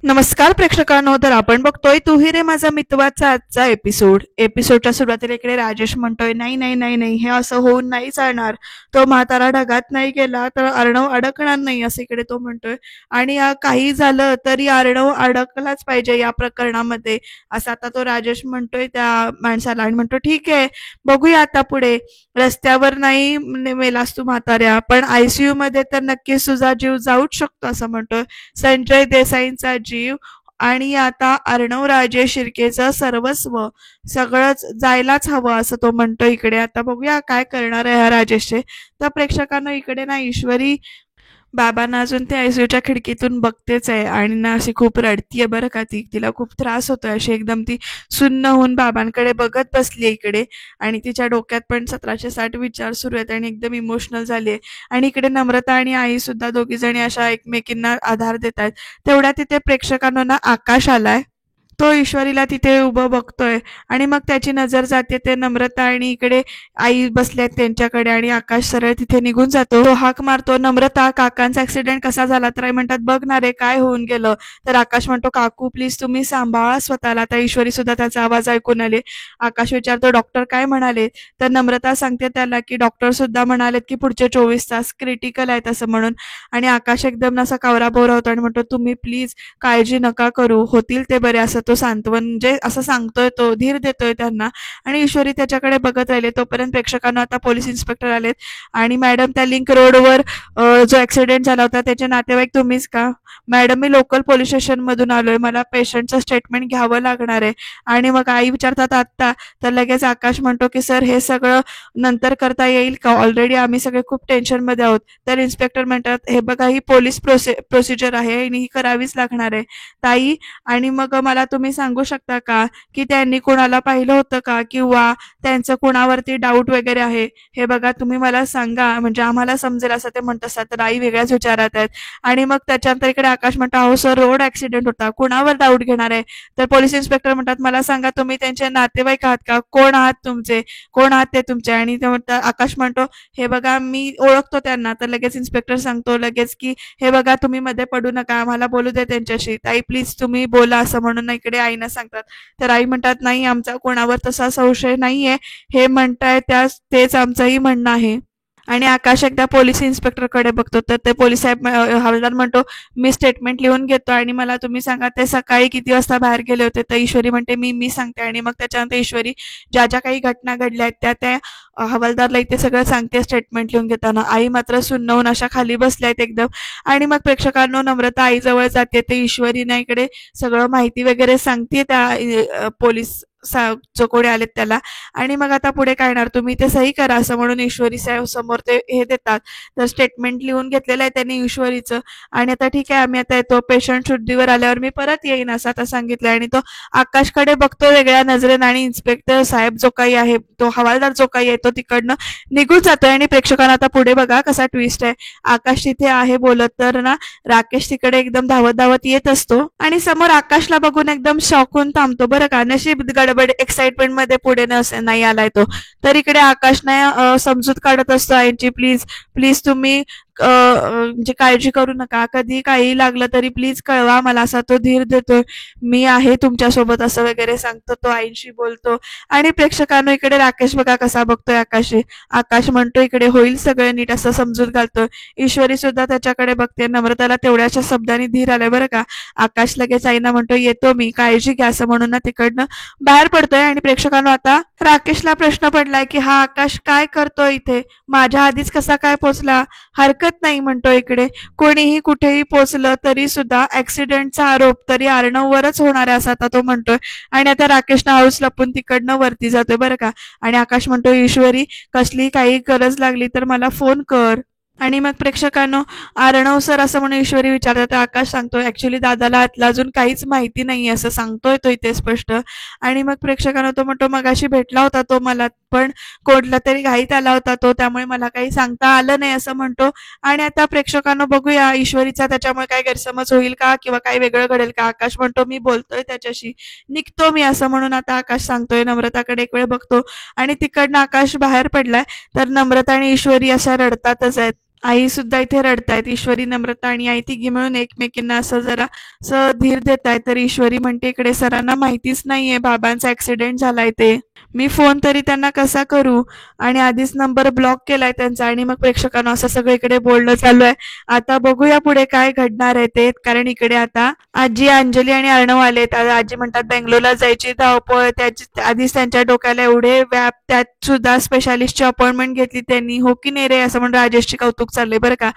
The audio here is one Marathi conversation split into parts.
नमस्कार प्रेक्षकांनो, तर आपण बघतोय तू ही रे माझा मितवाचा आजचा एपिसोडच्या सुरुवातीला इकडे राजेश म्हणतोय, नाही नाही नाही नाही, हे असं होऊन नाही चालणार. तो म्हातारा ढगात नाही गेला तर अर्णव अडकणार नाही, असं इकडे तो म्हणतोय. आणि काही झालं तरी अर्णव अडकलाच पाहिजे या प्रकरणामध्ये, असं आता तो राजेश म्हणतोय त्या माणसाला. आणि म्हणतो, ठीक आहे, बघूया आता पुढे. रस्त्यावर नाही मेलास तू म्हाताऱ्या, पण आयसीयू मध्ये तर नक्कीच तुझा जीव जाऊच शकतो, असं म्हणतोय. संजय देसाईंचा जीव आणि आता अर्णव राजे शिर्केचं सर्वस्व सगळंच जायलाच हवं, असं तो म्हणतो इकडे. आता बघूया काय करणार आहे हा राजेशचे. तर प्रेक्षकांना इकडे ना ईश्वरी बाबांना अजून ते आयसीयूच्या खिडकीतून बघतेच आहे आणि ना अशी खूप रडतीये बरं का. तिला खूप त्रास होतोय, अशी एकदम ती सुन्न होऊन बाबांकडे बघत बसली इकडे. आणि तिच्या डोक्यात पण 1760 विचार सुरू आहेत आणि एकदम इमोशनल झालीये. आणि इकडे नम्रता आणि आई सुद्धा दोघी जणी अशा एकमेकींना आधार देत आहेत. तेवढ्या तिथे प्रेक्षकांना ना आकाश आलाय. तो ईश्वरीला तिथे उभं बघतोय आणि मग त्याची नजर जाते ते नम्रता आणि इकडे आई बसल्यात त्यांच्याकडे. आणि आकाश सरळ तिथे निघून जातो. तो हाक मारतो, नम्रता काकांचा ऍक्सिडेंट कसा झाला. तर आई म्हणतात, बघ ना रे काय होऊन गेलं. तर आकाश म्हणतो, काकू प्लीज तुम्ही सांभाळा स्वतःला. आता ईश्वरी सुद्धा त्याचा आवाज ऐकून आले. आकाश विचारतो, डॉक्टर काय म्हणाले. तर नम्रता सांगते त्याला की डॉक्टर सुद्धा म्हणालेत की पुढचे 24 तास क्रिटिकल आहेत असं म्हणून. आणि आकाश एकदम असा कावराबोरा होतो आणि म्हणतो, तुम्ही प्लीज काळजी नका करू, होतील ते बरे, असं तो सांत्वन म्हणजे असं सांगतोय, तो धीर देतोय त्यांना. आणि ईश्वरी त्याच्याकडे बघत राहिले. तोपर्यंत प्रेक्षकांना आता पोलीस इन्स्पेक्टर आलेत. आणि मॅडम, त्या लिंक रोडवर जो ऍक्सिडेंट झाला होता त्याचे नातेवाईक तुम्हीच का. मॅडम, मी लोकल पोलीस स्टेशन मधून आलोय, मला पेशंटचं स्टेटमेंट घ्यावं लागणार आहे. आणि मग आई विचारतात आत्ता. तर लगेच आकाश म्हणतो की सर, हे सगळं नंतर करता येईल का, ऑलरेडी आम्ही सगळे खूप टेन्शन मध्ये आहोत. तर इन्स्पेक्टर म्हणतात, हे बघा ही पोलीस प्रोसिजर आहे आणि ही करावीच लागणार आहे ताई. आणि मग मला तुम्ही सांगू शकता का की त्यांनी कोणाला पाहिलं होतं का, किंवा त्यांचं कोणावरती डाऊट वगैरे आहे. हे बघा तुम्ही मला सांगा, म्हणजे आम्हाला समजेल, असं ते म्हणत असतात. तर आई वेगळ्याच विचारात आहेत. आणि मग त्याच्यानंतर इकडे आकाश म्हणतो, अहो सर, रोड ऍक्सिडेंट होता, कोणावर डाऊट घेणार आहे. तर पोलीस इन्स्पेक्टर म्हणतात, मला सांगा तुम्ही त्यांचे नातेवाईक आहात का, कोण आहात तुमचे, कोण आहात ते तुमचे. आणि ते म्हणतात, आकाश म्हणतो, हे बघा मी ओळखतो त्यांना. तर लगेच इन्स्पेक्टर सांगतो लगेच की हे बघा तुम्ही मध्ये पडू नका, आम्हाला बोलू दे त्यांच्याशी. ताई प्लीज तुम्ही बोला, असं म्हणून इकडे आईना सांगतात. तर आई म्हणतात, नाही, आमचा कोणावर तसा संशय नाहीये, हे म्हणताय तेच आमचंही म्हणणं आहे. आणि आकाश एकदा पोलीस इन्स्पेक्टरकडे बघतो. तर ते पोलीस साहेब हवालदार म्हणतो, मी स्टेटमेंट लिहून घेतो आणि मला तुम्ही सांगा ते सकाळी किती वाजता बाहेर गेले होते. तर ईश्वरी म्हणते, मी सांगते. आणि मग त्याच्यानंतर ईश्वरी ज्या ज्या काही घटना घडल्या आहेत त्या हवालदारला इथे सगळं सांगते स्टेटमेंट लिहून घेताना. आई मात्र सुन्न अशा खाली बसल्या आहेत एकदम. आणि मग प्रेक्षकांनो, नम्रता आईजवळ जाते. ते ईश्वरीने इकडे सगळं माहिती वगैरे सांगते त्या पोलीस जो कोणी आलेत त्याला. आणि मग आता पुढे काय येणार, तुम्ही ते सही करा, असं म्हणून ईश्वरी साहेब समोर ते हे देतात. तर स्टेटमेंट लिहून घेतलेलं आहे त्यांनी ईश्वरीचं. आणि आता ठीक आहे, आम्ही आता येतो, पेशंट शुद्धीवर आल्यावर मी परत येईन, असं आता सांगितलं. आणि तो आकाशकडे बघतो वेगळ्या नजरेनं. आणि इन्स्पेक्टर साहेब जो काही आहे, तो हवालदार जो काही आहे, तो तिकडनं निघून जातोय. आणि प्रेक्षकांना आता पुढे बघा कसा ट्विस्ट आहे. आकाश तिथे आहे बोलत, तर ना राकेश तिकडे एकदम धावत धावत येत असतो आणि समोर आकाशला बघून एकदम शॉकून थांबतो बरं का. नशीब गडबड एक्साइटमेंट मध्ये पुढे नाही आलाय तो. तर इकडे आकाशने समजूत काढत असतो आईची, प्लीज प्लीज तुम्ही म्हणजे काळजी करू नका, कधी काही लागलं तरी प्लीज कळवा मला, असा तो धीर देतोय. मी आहे तुमच्यासोबत, असं वगैरे सांगतो तो आईशी बोलतो. आणि प्रेक्षकांनो, इकडे राकेश बघा कसा बघतोय आकाशशी. आकाश म्हणतो इकडे होईल सगळं नीट, असं समजूत घालतोय. ईश्वरी सुद्धा त्याच्याकडे बघते. नम्रताला तेवढ्याशा शब्दांनी धीर आलाय बरं का. आकाश लगेच आईना म्हणतो, येतो मी, काळजी घ्या, असं म्हणून ना तिकडनं बाहेर पडतोय. आणि प्रेक्षकांनो, आता राकेशला प्रश्न पडलाय की हा आकाश काय करतोय इथे, माझ्या आधीच कसा काय पोचला. हरकत नाही म्हणतो इकडे, कोणीही कुठेही पोचलं तरी सुद्धा ऍक्सिडेंटचा आरोप तरी अर्णववरच होणार आहे, असं आता तो म्हणतोय. आणि आता राकेशनं हळूच लपून तिकडनं वरती जातोय बरं का. आणि आकाश म्हणतो, ईश्वरी कसली काही गरज लागली तर मला फोन कर. आणि मग प्रेक्षकांनो, अर्णव सर, असं म्हणून ईश्वरी विचारतात. आकाश सांगतोय, ऍक्च्युली दादाला आतला अजून काहीच माहिती नाही, असं सांगतोय तो इथे स्पष्ट. आणि मग प्रेक्षकांनो, तो म्हणतो, मगाशी भेटला होता तो मला, पण कोणला तरी घाईत आला होता तो, त्यामुळे मला काही सांगता आलं नाही, असं म्हणतो. आणि आता प्रेक्षकांनो बघूया ईश्वरीचा त्याच्यामुळे काय गैरसमज होईल का, किंवा काय वेगळं घडेल का. आकाश म्हणतो, मी बोलतोय त्याच्याशी, निघतो मी, असं म्हणून आता आकाश सांगतोय. नम्रताकडे एक वेळ बघतो आणि तिकडनं आकाश बाहेर पडलाय. तर नम्रता आणि ईश्वरी अशा रडतातच आहेत. आई सुद्धा इथे रडतायत. ईश्वरी, नम्रता आणि आई तिघी मिळून एकमेकींना असं जरा असं धीर देतायत. तर ईश्वरी म्हणते इकडे सरांना माहितीच नाहीये बाबांचा ऍक्सिडेंट झालाय ते. मी फोन तरी त्यांना कसा करू आणि आधीच नंबर ब्लॉक केलाय त्यांचा. आणि मग प्रेक्षकांना असं सगळं इकडे बोलणं चालू आहे. आता बघूया पुढे काय घडणार आहे ते. कारण इकडे आता आजी, अंजली आणि अर्णव आलेत. आता आजी म्हणतात बेंगलोरला जायची धावपळ, त्याची आधीच त्यांच्या डोक्याला एवढे व्याप, त्यात सुद्धा स्पेशालिस्टची अपॉइंटमेंट घेतली त्यांनी. हो की नाही रे, असं म्हणून राजेशची कौतुक चाललंय बरं का.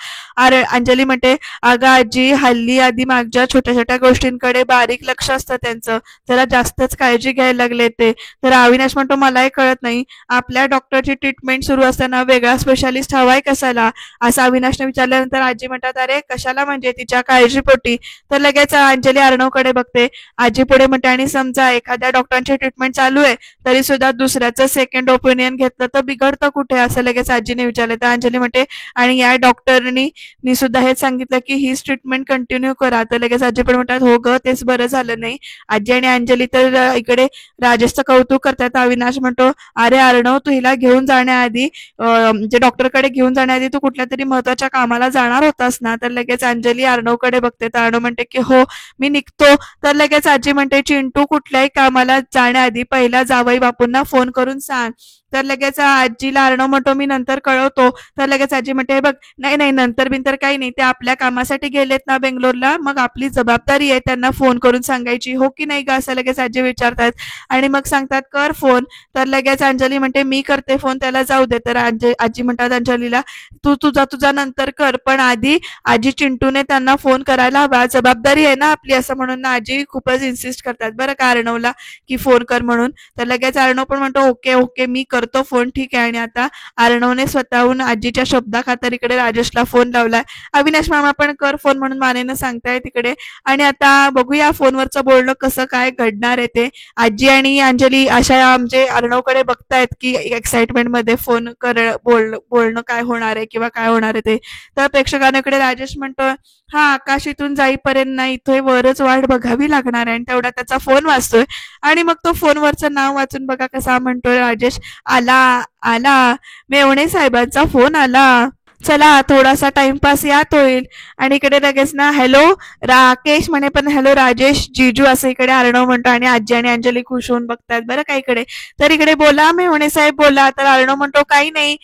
अंजली म्हणते अगं आजी, हल्ली आधी मागच्या छोट्या छोट्या गोष्टींकडे बारीक लक्ष असतं त्यांचं, जरा जास्तच काळजी घ्यायला लागले ते. तर अविनाश म्हणतो मलाही कळत नाही, आपल्या डॉक्टरची ट्रीटमेंट सुरू असताना वेगळा स्पेशालिस्ट हवाय कशाला, असं अविनाशने विचारल्यानंतर आजी म्हणतात अरे कशाला म्हणजे तिच्या काळजीपोटी. तर लगेच अंजली अर्णवकडे बघते. आजी पुढे म्हणते आणि समजा एखाद्या डॉक्टरांची ट्रीटमेंट चालू आहे तरी सुद्धा दुसऱ्याचं सेकंड ओपिनियन घेतलं तर बिघडतं कुठे, असं लगेच आजीने विचारलं. तर अंजली म्हणते आणि या डॉक्टरनी सुद्धा हेच सांगितलं की हीच ट्रीटमेंट कंटिन्यू करा. तर लगेच आजी पण म्हणतात हो ग, तेच बरं झालं नाही. आजी आणि अंजली तर इकडे राजेशचं कौतुक करतात. अविनाश म्हणतो अरे अर्णव, तू हिला घेऊन जाण्याआधी म्हणजे डॉक्टरकडे घेऊन जाण्याआधी तू कुठल्या तरी महत्वाच्या कामाला जाणार होतास ना. तर लगेच अंजली अर्णवकडे बघते. तर अर्णव म्हणते की हो मी निघतो. तर लगेच आजी म्हणते चिंटू, कुठल्याही कामाला जाण्याआधी पहिला जावई बापूंना फोन करून सांग. तर लगेच आजीला अर्णव म्हणतो मी नंतर कळवतो. तर लगेच आजी म्हणते हे बघ, नाही नाही नंतर बिंतर काही नाही, ते आपल्या कामासाठी गेलेत ना बेंगलोरला, मग आपली जबाबदारी आहे त्यांना फोन करून सांगायची. हो की नाही ग, असं लगेच आजी विचारतात. आणि मग सांगतात कर फोन. तर लगेच अंजली म्हणते मी करते फोन, त्याला जाऊ दे. तर आजी म्हणतात अंजलीला तू तुझा तुझा नंतर कर, पण आधी आजी चिंटूने त्यांना फोन करायला हवा, जबाबदारी आहे ना आपली, असं म्हणून ना आजी खूपच इन्सिस्ट करतात बरं का अर्णवला की फोन कर म्हणून. तर लगेच अर्णव पण म्हणतो ओके ओके मी करतो फोन, ठीक आहे. आणि आता अर्णवने स्वतःहून आजीच्या शब्दाखातर इकडे राजेशला फोन लावलाय. अविनाश मामा पण कर फोन म्हणून मानेनं सांगताय तिकडे. आणि आता बघूया फोनवरचं बोलणं कसं काय घडणार आहे ते. आजी आणि अंजली अशा म्हणजे अर्णवकडे बघतायत की एक्साइटमेंट मध्ये फोन बोलणं काय होणार आहे किंवा काय होणार आहे ते. तर प्रेक्षकांकडे राजेश म्हणतो हा आकाश इथून जाईपर्यंत ना इथे वरच वाट बघावी लागणार आहे. आणि तेवढा त्याचा फोन वाजतोय आणि मग तो फोनवरचं नाव वाचून बघा कसा म्हणतोय राजेश, आला आला, मेवणे साहेबांचा फोन आला, चला थोडासा टाइमपास यात होईल. आणि इकडे लगेच ना हॅलो राकेश म्हणे, पण हॅलो राजेश जीजू असं इकडे अर्णव म्हणतो. आणि आजी आणि अंजली खुश होऊन बघतात बरं का इकडे. तर इकडे बोला मेवणे साहेब बोला. तर अर्णव म्हणतो काही नाही,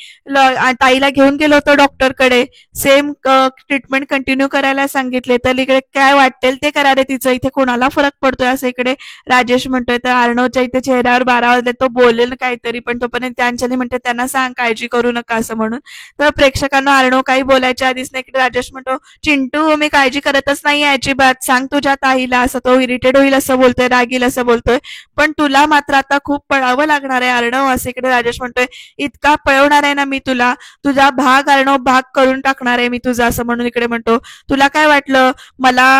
ताईला घेऊन गेलो होतो डॉक्टरकडे, सेम ट्रीटमेंट कंटिन्यू करायला सांगितले, तर इकडे काय वाटेल ते करा रे तिचं, इथे कोणाला फरक पडतोय, असं इकडे राजेश म्हणतोय. तर अर्णवच्या इथे चेहऱ्यावर 12 वाजले, तो बोलेल काहीतरी, पण तोपर्यंत अंजली म्हणते त्यांना सांग काळजी करू नका असं म्हणून. तर प्रेक्षकांना अर्णव काही बोलायच्या आधीच नाही इकडे राजेश म्हणतो चिंटू मी काळजी करतच नाही अजिबात, सांग तुझ्या ताईला, असं तो इरिटेट होईल असं बोलतोय, रागील असं बोलतोय. पण तुला मात्र आता खूप पळावं लागणार आहे अर्णव, असं इकडे राजेश म्हणतोय. इतका पळवणार आहे ना मी तुला, तुझा भाग अर्णव भाग करून टाकणार आहे मी तुझा, असं म्हणून इकडे म्हणतो. तुला काय वाटलं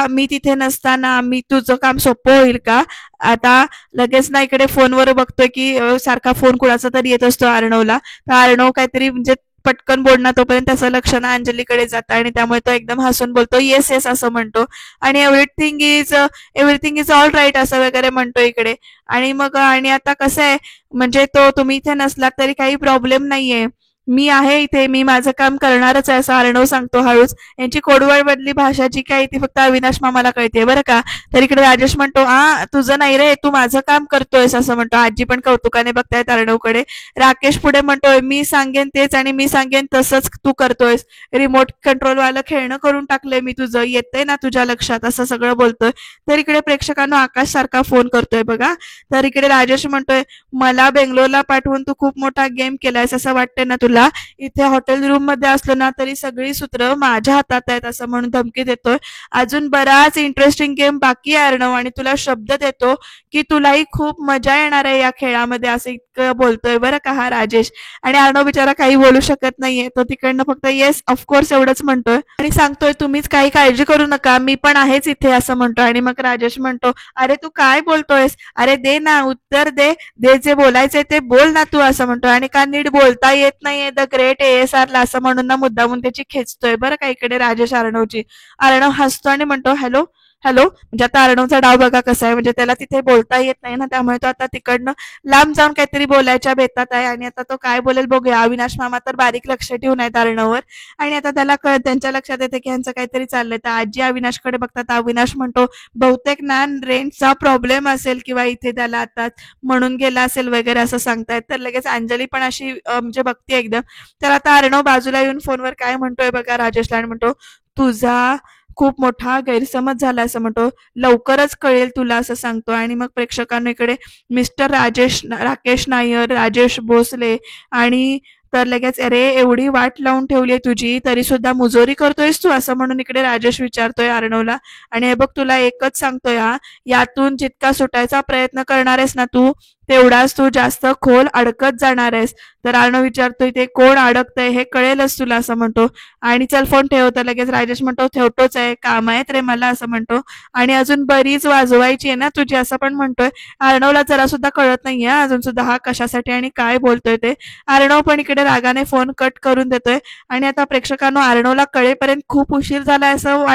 मी तिथे नसताना मी तुझं काम सोपं होईल का. आता लगेच ना इकडे फोनवर बघतोय की सारखा फोन कुणाचा तरी येत असतो अर्णवला. तर अर्णव काहीतरी म्हणजे पटकन बोलणार, तोपर्यंत त्याचं लक्ष ना अंजलीकडे जातं आणि त्यामुळे तो एकदम हसून बोलतो येस येस असं म्हणतो. आणि एव्हरीथिंग इज ऑल राईट असं वगैरे म्हणतो इकडे. आणि मग आणि आता कसं आहे म्हणजे तुम्ही इथे नसलात तरी काही प्रॉब्लेम नाहीये, मी आहे इथे, मी माझं काम करणारच आहे असं अर्णव सांगतो हळूच. यांची कोडवळ मधली भाषा जी काही ती फक्त अविनाश मामाला कळते बरं का. तर इकडे राजेश म्हणतो तुझं नाही रे, तू माझं काम करतोयस असं म्हणतो. आजी पण कौतुकाने बघतायत अर्णवकडे. राकेश पुढे म्हणतोय मी सांगेन तेच आणि मी सांगेन तसंच तू करतोयस, रिमोट कंट्रोल वालं खेळणं करून टाकलंय मी तुझं, येतंय ना तुझ्या लक्षात, असं सगळं बोलतोय. तर इकडे प्रेक्षकांना आकाश सारखा फोन करतोय बघा. तर इकडे राजेश म्हणतोय मला बेंगलोरला पाठवून तू खूप मोठा गेम केलायस असं वाटतंय ना तुला, इथे हॉटेल रूम मध्ये असलो ना तरी सगळी सूत्र माझ्या हातात आहेत असं म्हणून धमकी देतोय. अजून बराच इंटरेस्टिंग गेम बाकी आहे अर्णव, आणि तुला शब्द देतो की तुलाही खूप मजा येणार आहे या खेळामध्ये, असं इतकं बोलतोय बरं का हा राजेश. आणि अर्णव बिचारा काही बोलू शकत नाहीये, तो तिकडनं फक्त येस ऑफकोर्स एवढंच म्हणतोय आणि सांगतोय तुम्हीच काही काळजी करू नका, मी पण आहेच इथे असं म्हणतोय. आणि मग राजेश म्हणतो अरे तू काय बोलतोयस, अरे दे ना उत्तर दे, जे बोलायचंय ते बोल ना तू असं म्हणतोय. आणि का नीट बोलता येत नाहीये द ग्रेट ASR ला असं म्हणून ना मुद्दामून त्याची खेचतोय बरं का इकडे राजेश अर्णवची. अर्णव हसतो आणि म्हणतो हॅलो हॅलो, म्हणजे आता अर्णवचा डाव बघा कसा आहे, म्हणजे त्याला तिथे बोलता येत नाही ना, त्यामुळे तो आता तिकडनं लांब जाऊन काहीतरी बोलायच्या बेतात आहे आणि आता तो काय बोलेल बघूया. अविनाश मामा तर बारीक लक्ष ठेवून आहेत अर्णववर आणि आता त्याला त्यांच्या लक्षात येते की ह्यांचं काहीतरी चाललंय. तर आजी अविनाशकडे बघतात. अविनाश म्हणतो बहुतेक ना रेंजचा प्रॉब्लेम असेल किंवा इथे त्याला आता म्हणून गेला असेल वगैरे असं सांगतायत. तर लगेच अंजली पण अशी म्हणजे बघते एकदम. तर आता अर्णव बाजूला येऊन फोनवर काय म्हणतोय बघा राजेशला आणि म्हणतो तुझा खूप मोठा गैरसमज झाला असं म्हणतो. लवकरच कळेल तुला असं सांगतो आणि मग प्रेक्षकांना इकडे मिस्टर राकेश नायर, राजेश भोसले आणि तर लगेच अरे एवढी वाट लावून ठेवली आहे तुझी तरी सुद्धा मुजोरी करतोयस तू असं म्हणून इकडे राजेश विचारतोय अर्णवला. आणि हे बघ तुला एकच सांगतोय हा, यातून जितका सुटायचा प्रयत्न करणार आहेस ना तू तेवढाच तू जास्त खोल अडकत जाणार आहेस. तर अर्णव विचारतोय ते कोण अडकतंय हे कळेलच तुला असं म्हणतो. आणि चल फोन ठेव. तर लगेच राजेश म्हणतो ठेवतोच आहे, काम आहेत रे मला असं म्हणतो. आणि अजून बरीच वाजवायची आहे ना तुझी असं पण म्हणतोय. अर्णवला जरा सुद्धा कळत नाहीये अजून सुद्धा हा कशासाठी आणि काय बोलतोय ते. अर्णव पण इकडे रागाने फोन कट करून देतोय आणि आता प्रेक्षकांनो अर्णवला कळेपर्यंत खूप उशीर झालाय असं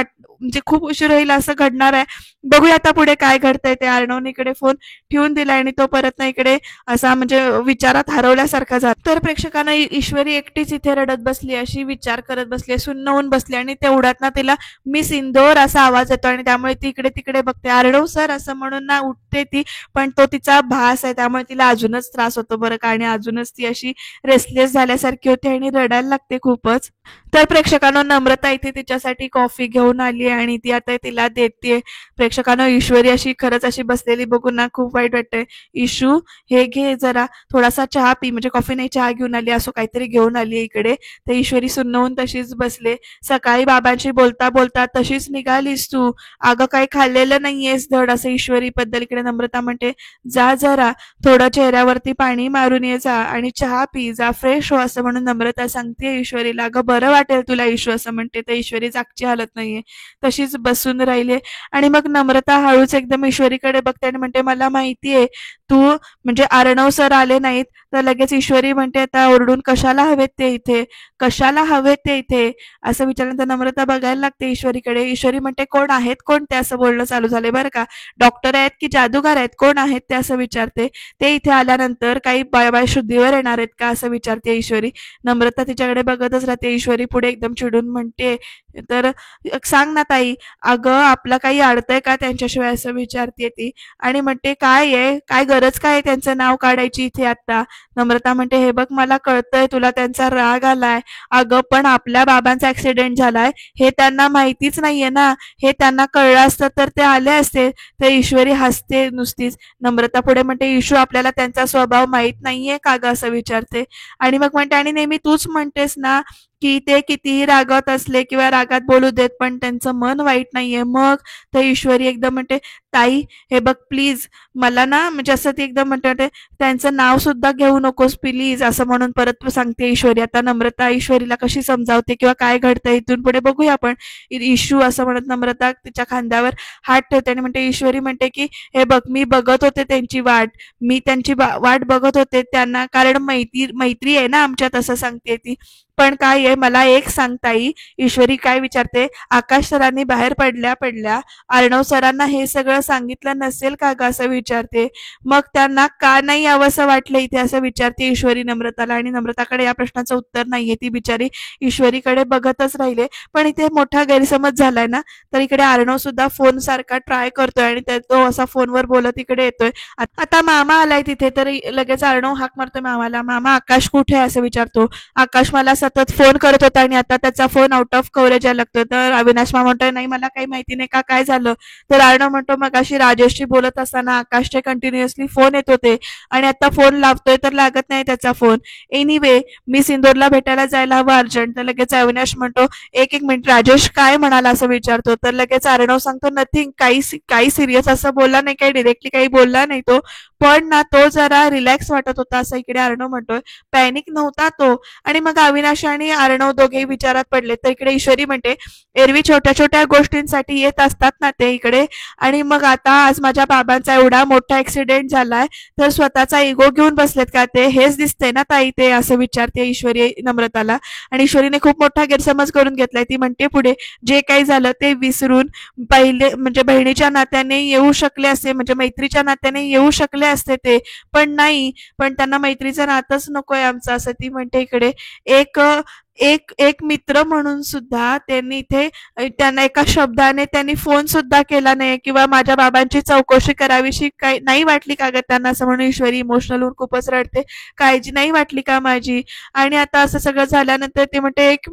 म्हणजे खूप उशीर होईल असं घडणार आहे. बघूया आता पुढे काय घडतंय ते. अर्णवने इकडे फोन ठेवून दिला आणि तो परत ना इकडे असा म्हणजे विचारात हरवल्यासारखा झाला. तर प्रेक्षकांना ईश्वरी एकटीच इथे रडत बसली अशी विचार करत बसली, सुन्न होऊन बसली आणि तेवढ्यात ना तिला मिस इंदोर असा आवाज येतो आणि त्यामुळे ती इकडे तिकडे बघते. अर्णव सर असं म्हणून ना उठते ती, पण तो तिचा भास आहे त्यामुळे तिला अजूनच त्रास होतो बरं का. आणि अजूनच ती अशी रेस्टलेस झाल्यासारखी होते आणि रडायला लागते खूपच. तर प्रेक्षकांना नम्रता इथे तिच्यासाठी कॉफी घेऊन आली आणि ती आता तिला देते. प्रेक्षकांना ईश्वरी अशी खरंच अशी बसलेली बघून ना खूप वाईट वाटतंय. इशू हे घे जरा थोडासा चहा पी, म्हणजे कॉफी नाही चहा घेऊन आली असं काहीतरी घेऊन आली इकडे. तर ईश्वरी सुन्न होऊन तशीच बसले. सकाळी बाबांशी बोलता बोलता तशीच निघालीस तू, अगं काही खाल्लेलं नाहीयेस धड असं ईश्वरी बद्दल इकडे नम्रता म्हणते. जा जरा थोडं चेहऱ्यावरती पाणी मारून ये जा आणि चहा पी जा, फ्रेश हो असं म्हणून नम्रता सांगते ईश्वरीला. अगं बरं वाटेल तुला इशू असं म्हणते. तर ईश्वरी जागची हालत नाहीये, तशीच बसून राहिले. आणि मग नम्रता हळूच एकदम ईश्वरीकडे बघते आणि म्हणते मला माहितीये तू म्हणजे अर्णव सर आले नाहीत. तर लगेच ईश्वरी म्हणते आता ओरडून कशाला हवेत ते इथे, कशाला हवेत ते इथे असं विचारल्यानंतर नम्रता बघायला लागते ईश्वरीकडे. ईश्वरी म्हणते कोण आहेत कोण ते असं बोलणं चालू झाले बरं का, डॉक्टर आहेत की जादूगार आहेत कोण आहेत ते असं विचारते. ते इथे आल्यानंतर काही बाय शुद्धीवर येणार आहेत का असं विचारते ईश्वरी. नम्रता तिच्याकडे बघतच राहते. ईश्वरी पुढे एकदम चिडून म्हणते तर सांग ना ताई, अगं आपलं काही अडतंय का त्यांच्याशिवाय असं विचारते ती. आणि म्हणते काय आहे, काय गरज काय आहे त्यांचं नाव काढायची इथे आता. नम्रता म्हणते हे बघ मला कळतंय तुला त्यांचा राग आलाय, अगं पण आपल्या बाबांचा ऍक्सिडेंट झालाय हे त्यांना माहितीच नाहीये ना, हे त्यांना कळलं असतं तर ते आले असते. तर ईश्वरी हसते नुसतीच. नम्रता पुढे म्हणते इशू आपल्याला त्यांचा स्वभाव माहित नाहीये का ग असं विचारते. आणि मग म्हणते आणि नेहमी तूच म्हणतेस ना की ते कितीही रागात असले किंवा रागात बोलू देत पण त्यांचं मन वाईट नाहीये. मग तर ईश्वरी एकदम म्हणते ताई हे बघ प्लीज मला ना म्हणजे असं ती एकदम म्हणते त्यांचं नाव सुद्धा घेऊ नकोस प्लीज असं म्हणून परत सांगते ईश्वरी. आता नम्रता ईश्वरीला कशी समजावते किंवा काय घडतं इथून पुढे बघूया आपण. इशू असं म्हणत नम्रता तिच्या खांद्यावर हात ठेवते आणि म्हणते ईश्वरी म्हणते की हे बघ मी बघत होते त्यांची वाट, मी त्यांची वाट बघत होते त्यांना, कारण मैत्री आहे ना आमच्यात असं सांगते ती. पण काय आहे मला एक सांग ताई, ईश्वरी काय विचारते, आकाश सरांनी बाहेर पडल्या अर्णव सरांना हे सगळं सांगितलं नसेल का ग असं विचारते. मग त्यांना का नाही यावंसं वाटलं इथे असं विचारते ईश्वरी नम्रताला. आणि नम्रताकडे या प्रश्नाचं उत्तर नाहीये, ती बिचारी ईश्वरीकडे बघतच राहिले. पण इथे मोठा गैरसमज झालाय ना, तर इकडे अर्णव सुद्धा फोन सारखा ट्राय करतोय आणि तो असा फोनवर बोलत इकडे येतोय. आता मामा आलाय तिथे तर लगेच अर्णव हाक मारतोय मामाला. मामा आकाश कुठे आहे असं विचारतो. आकाश मला सतत फोन करत होता आणि आता त्याचा फोन आउट ऑफ कव्हरेज यायला लागतोय. तर अविनाश मामा म्हणतोय नाही मला काही माहिती नाही का, काय झालं. तर अर्णव म्हणतो मगाशी राजेशशी बोलत असताना आकाशचे कंटिन्युअसली फोन येत होते आणि आता फोन लावतोय तर लागत नाही त्याचा फोन. एनिवे मी सिंदूरला भेटायला जायला हवं अर्जंट. तर लगेच अविनाश म्हणतो एक एक मिनिट राजेश काय म्हणाला असं विचारतो. तर लगेच अर्णव सांगतो नथिंग, काही सिरियस असं बोलला नाही, काही डिरेक्टली काही बोलला नाही तो, पण ना तो जरा रिलॅक्स वाटत होता असं इकडे अर्णव म्हणतोय. पॅनिक नव्हता तो. आणि मग अविनाश अविनाश आणि अर्णव दोघेही विचारात पडले. तर इकडे ईश्वरी म्हणते, एरवी छोट्या छोट्या गोष्टींसाठी येत असतात ना ते इकडे, आणि मग आता आज माझ्या बाबांचा एवढा मोठा ऍक्सिडेंट झालाय तर स्वतःचा इगो घेऊन बसलेत का ते? हेच दिसतंय ना ताई ते, असं विचारते ईश्वरी नम्रताला. आणि ईश्वरीने खूप मोठा गैरसमज करून घेतलाय. ती म्हणते पुढे, जे काही झालं ते विसरून पहिले म्हणजे बहिणीच्या नात्याने येऊ शकले असते, म्हणजे मैत्रीच्या नात्याने येऊ शकले असते ते, पण नाही, पण त्यांना मैत्रीचं नातंच नकोय आमचं, असं ती म्हणते इकडे. एक एक एक मित्र म्हणून सुद्धा त्यांनी इथे त्यांना एका शब्दाने त्यांनी फोन सुद्धा केला नाही किंवा माझ्या बाबांची चौकशी करावीशी काही नाही वाटली का ग त्यांना, असं म्हणून ईश्वरी इमोशनल होऊन खूपच रडते. काळजी नाही वाटली का माझी? आणि आता असं सगळं झाल्यानंतर ते म्हणते, एक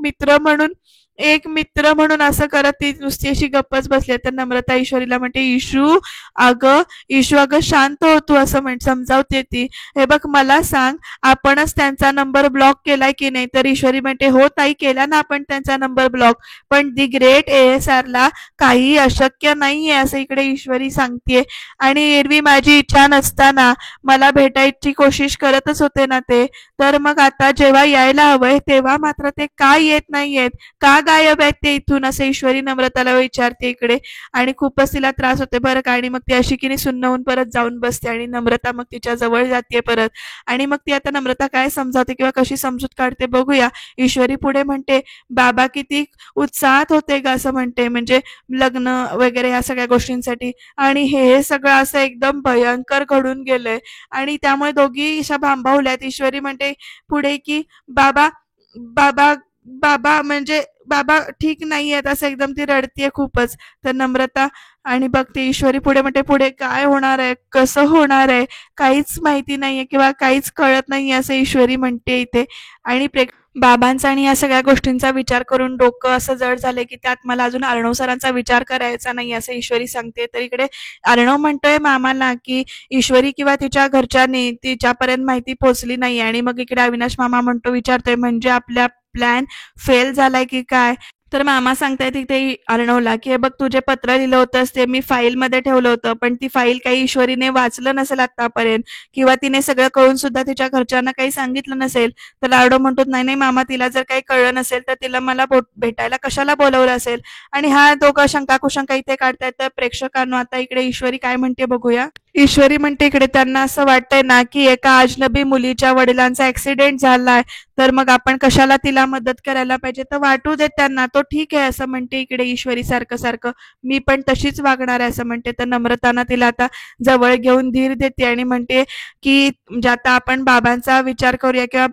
मित्र म्हणून असं करत ती नुसती अशी गप्पच बसली. तर नम्रता ईश्वरीला म्हणते, इशू अगं शांत हो तू, असं समजावते ती. हे बघ मला सांग, आपणच त्यांचा नंबर ब्लॉक केलाय की नाही? तर ईश्वरी म्हणते, हो ताई केला ना आपण त्यांचा नंबर ब्लॉक, पण दी ग्रेट ASR ला काही अशक्य नाहीये, असं इकडे ईश्वरी सांगतेय. आणि एरवी माझी इच्छा नसताना मला भेटायची कोशिश करतच होते ना ते, तर मग आता जेव्हा यायला हवंय तेव्हा मात्र ते का येत नाहीयेत, का गायब आहेत ते इथून, असं ईश्वरी नम्रताला विचारते इकडे. आणि खूपच तिला त्रास होते बरं का. आणि मग ती अशी की सुन्न होऊन परत जाऊन बसते आणि नम्रता मग तिच्या जवळ जाते परत. आणि मग ती आता नम्रता काय समजावते किंवा कशी समजूत काढते बघूया. ईश्वरी पुढे म्हणते, बाबा किती उत्साहात होते ग, असं म्हणते, म्हणजे लग्न वगैरे या सगळ्या गोष्टींसाठी, आणि हे सगळं असं एकदम भयंकर घडून गेलंय आणि त्यामुळे दोघी अशा भांबावल्यात. ईश्वरी म्हणते पुढे की बाबा बाबा बाबा म्हणजे बाबा ठीक नाहीयेत, असं एकदम ती रडतीये खूपच. तर नम्रता आणि बघते ईश्वरी पुढे म्हणते, पुढे काय होणार आहे, कसं होणार आहे, काहीच माहिती नाहीये किंवा काहीच कळत नाहीये, असं ईश्वरी म्हणते इथे. आणि बाबांचा आणि या सगळ्या गोष्टींचा विचार करून डोकं असं जड झालंय की त्यात मला अजून अर्णव सरांचा विचार करायचा नाही, असं ईश्वरी सांगते. तर इकडे अर्णव म्हणतोय मामाला की ईश्वरी किंवा तिच्या घरच्यांनी तिच्यापर्यंत माहिती पोहोचली नाही. आणि मग इकडे अविनाश मामा विचारतोय, म्हणजे आपल्या प्लॅन फेल झालाय की काय? तर मामा सांगतायत तिथे अर्णवला की हे बघ, तू जे पत्र लिहिलं होतंस ते मी फाईलमध्ये ठेवलं होतं, पण ती फाईल काही ईश्वरीने वाचलं नसेल आतापर्यंत, किंवा तिने सगळं कळून सुद्धा तिच्या घरच्यांना काही सांगितलं नसेल. तर अर्णव म्हणतो, नाही नाही मामा, तिला जर काही कळलं नसेल तर तिला मला भेटायला कशाला बोलवलं असेल? आणि हा दोघं शंका कुशंका इथे काढतायत. तर प्रेक्षकांना आता इकडे ईश्वरी काय म्हणते बघूया. ईश्वरी म्हणते इकडे, त्यांना असं वाटतंय ना की एका अजनबी मुलीच्या वडिलांचा ऍक्सिडेंट झालाय, तर मग आपण कशाला तिला मदत करायला पाहिजे, तर वाटू देत त्यांना, तो ठीक आहे, असं म्हणते इकडे ईश्वरी सारखं सारखं. मी पण तशीच वागणार आहे, असं म्हणते. तर नम्रताना तिला आता जवळ घेऊन धीर देते आणि म्हणते की म्हणजे आता आपण बाबांचा विचार करूया किंवा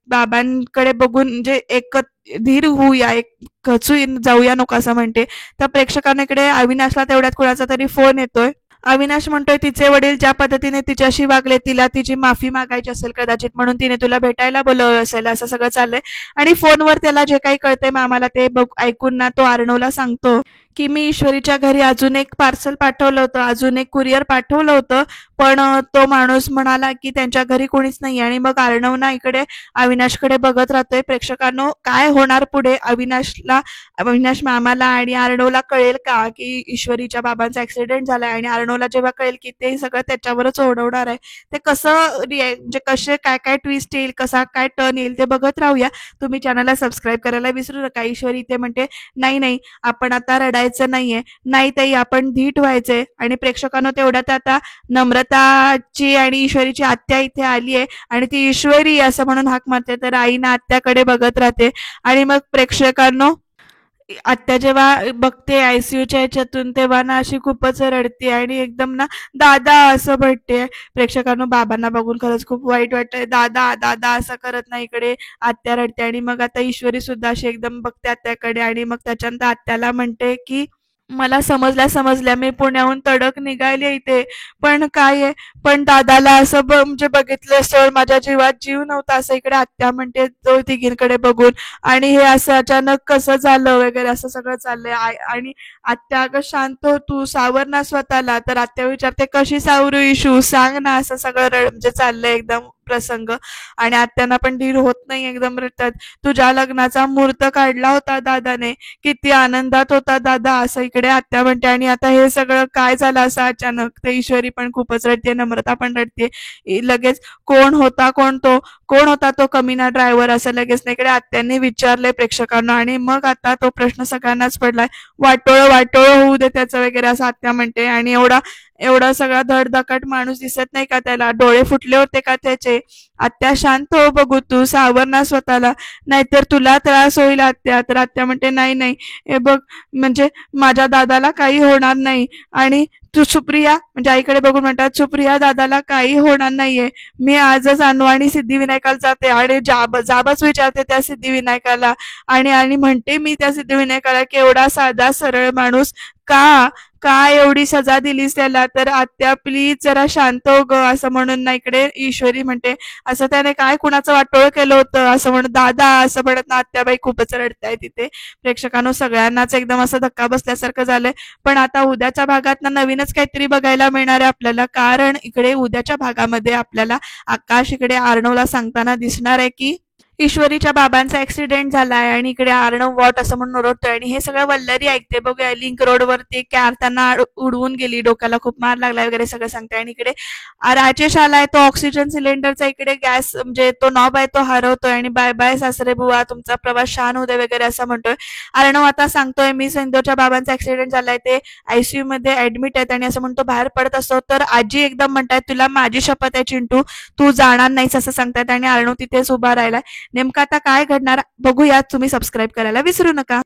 बाबांकडे बघून म्हणजे एक धीर होऊया, एक खचू जाऊया नको, असं म्हणते. तर प्रेक्षकांना इकडे अविनाशला तेवढ्यात कुणाचा तरी फोन येतोय. अविनाश म्हणतोय, तिचे वडील ज्या पद्धतीने तिच्याशी वागले, तिला तिची माफी मागायची असेल कदाचित, म्हणून तिने तुला भेटायला बोलवलं असेल, असं सगळं चाललंय. आणि फोनवर त्याला जे काही कळतंय मामाला ते ऐकून ना तो अर्णवला सांगतो की मी ईश्वरीच्या घरी अजून एक पार्सल पाठवलं होतं, अजून एक कुरिअर पाठवलं होतं, पण तो माणूस म्हणाला की त्यांच्या घरी कोणीच नाही. आणि मग अर्णव ना इकडे अविनाशकडे बघत राहतोय. प्रेक्षकांनो, काय होणार पुढे? अविनाश मामाला आणि अर्णवला कळेल का की ईश्वरीच्या बाबांचा ऍक्सिडेंट झालाय? आणि अर्णवला जेव्हा कळेल की ते सगळं त्याच्यावरच ओढवणार आहे, ते कसं म्हणजे कसे काय काय ट्विस्ट येईल, कसा काय टर्न येईल, ते बघत राहूया. तुम्ही चॅनलला सबस्क्राईब करायला विसरू नका. ईश्वरी इथे म्हणते, नाही आपण आता रडायचं नाहीये, नाही ताई आपण धीट व्हायचंय. आणि प्रेक्षकांनो, तेवढ्यात आता नम्रताची आणि ईश्वरीची आत्या इथे आली आहे आणि ती ईश्वरी असं म्हणून हाक मारते. तर आई ना आत्याकडे बघत राहते. आणि मग प्रेक्षकांनो, आत्या जेव्हा बघते आयसीयूच्या ह्याच्यातून तेव्हा ना अशी खूपच रडते आणि एकदम ना दादा असं म्हणते. प्रेक्षकांनो, बाबांना बघून खरंच खूप वाईट वाटतंय. दादा दादा असं करत नाही इकडे आत्या रडते. आणि मग आता ईश्वरी सुद्धा अशी एकदम बघते आत्याकडे आणि मग त्याच्यानंतर आत्याला म्हणते की मला समजल्या, मी पुण्याहून तडक निघाली इथे, पण काय आहे, पण दादाला असं म्हणजे बघितल्यावर माझ्या जीवात जीव नव्हता, असं इकडे आत्या म्हणते तो तिघींकडे बघून. आणि हे असं अचानक कसं झालं वगैरे असं सगळं चाललंय. आणि आत्या, अगं शांत हो तू, सावर ना स्वतःला. तर आत्या विचारते, कशी सावरू इशू, सांग ना, असं सगळं म्हणजे चाललंय एकदम प्रसंग. आणि आत्यांना पण धीर होत नाही, एकदम रडतात. तुझ्या लग्नाचा मुहूर्त काढला होता दादाने, किती आनंदात होता दादा, असं इकडे आत्या म्हणते. आणि आता हे सगळं काय झालं असं अचानक? ते ईश्वरी पण खूपच रडते, नम्रता पण रडते. लगेच कोण होता कोण तो, कोण होता तो कमीना ड्रायव्हर असं लगेच नाही इकडे आत्यांनी विचारलंय प्रेक्षकांना आणि मग आता तो प्रश्न सगळ्यांनाच पडलाय. वाटोळं वाटोळं होऊ दे त्याचं वगैरे असं आत्या म्हणते आणि एवढा एवढा सगळा धडधाकट माणूस दिसत नाही का त्याला? डोळे फुटले होते का त्याचे? आत्या शांत हो, बघू तू सावर ना स्वतःला, नाहीतर तुला त्रास होईल आत्या. तर आत्या म्हणते नाही नाही, हे बघ म्हणजे माझ्या दादाला काही होणार नाही. आणि तू सुप्रिया म्हणजे आईकडे बघून म्हणतात, सुप्रिया दादाला काही होणार नाहीये. मी आजच अनवाणी सिद्धिविनायकाला जाते आणि जाबच विचारते त्या सिद्धिविनायकाला आणि आणि म्हणते मी त्या सिद्धिविनायकाला की एवढा साधा सरळ माणूस का का एवढी सजा दिलीस त्याला? तर आत्या प्लीज जरा शांत हो ग असं म्हणून ना इकडे ईश्वरी म्हणते, असं त्याने काय कुणाचं वाटोळ केलं होतं असं म्हणून दादा असं म्हणत ना आत्याबाई खूपच रडताय तिथे. प्रेक्षकांनो सगळ्यांनाच एकदम असं धक्का बसल्यासारखं झालंय. पण आता उद्याच्या भागात ना नवीनच काहीतरी बघायला मिळणार आहे आपल्याला, कारण इकडे उद्याच्या भागामध्ये आपल्याला आकाश इकडे आर्णवला सांगताना दिसणार आहे की ईश्वरीच्या बाबांचा ऍक्सिडेंट झालाय आणि इकडे आर्णव वॉट असं म्हणून ओरडतोय आणि हे सगळं वल्लरी ऐकते. बघूया लिंक रोडवरती कार त्यांना उडवून गेली, डोक्याला खूप मार लागलाय वगैरे सगळं सांगते. आणि इकडे राजेश आलाय, तो ऑक्सिजन सिलेंडरचा इकडे गॅस म्हणजे तो नॉब आहे तो हरवतोय आणि बाय बाय सासरे बुवा, तुमचा प्रवास छान होऊ दे वगैरे असं म्हणतोय. आर्णव आता सांगतोय मी सिंधूच्या बाबांचा ऍक्सिडेंट झालाय, ते आयसीयू मध्ये ऍडमिट आहेत आणि असं म्हणतो बाहेर पडत असतो. तर आजी एकदम म्हणतायत तुला माझी शपथ आहे चिंटू, तू जाणार नाहीस असं सांगतायत आणि आर्णव तिथेच उभा राहिलाय. नेमकं आता काय घडणार बघूया. तुम्ही सबस्क्राईब करायला विसरू नका.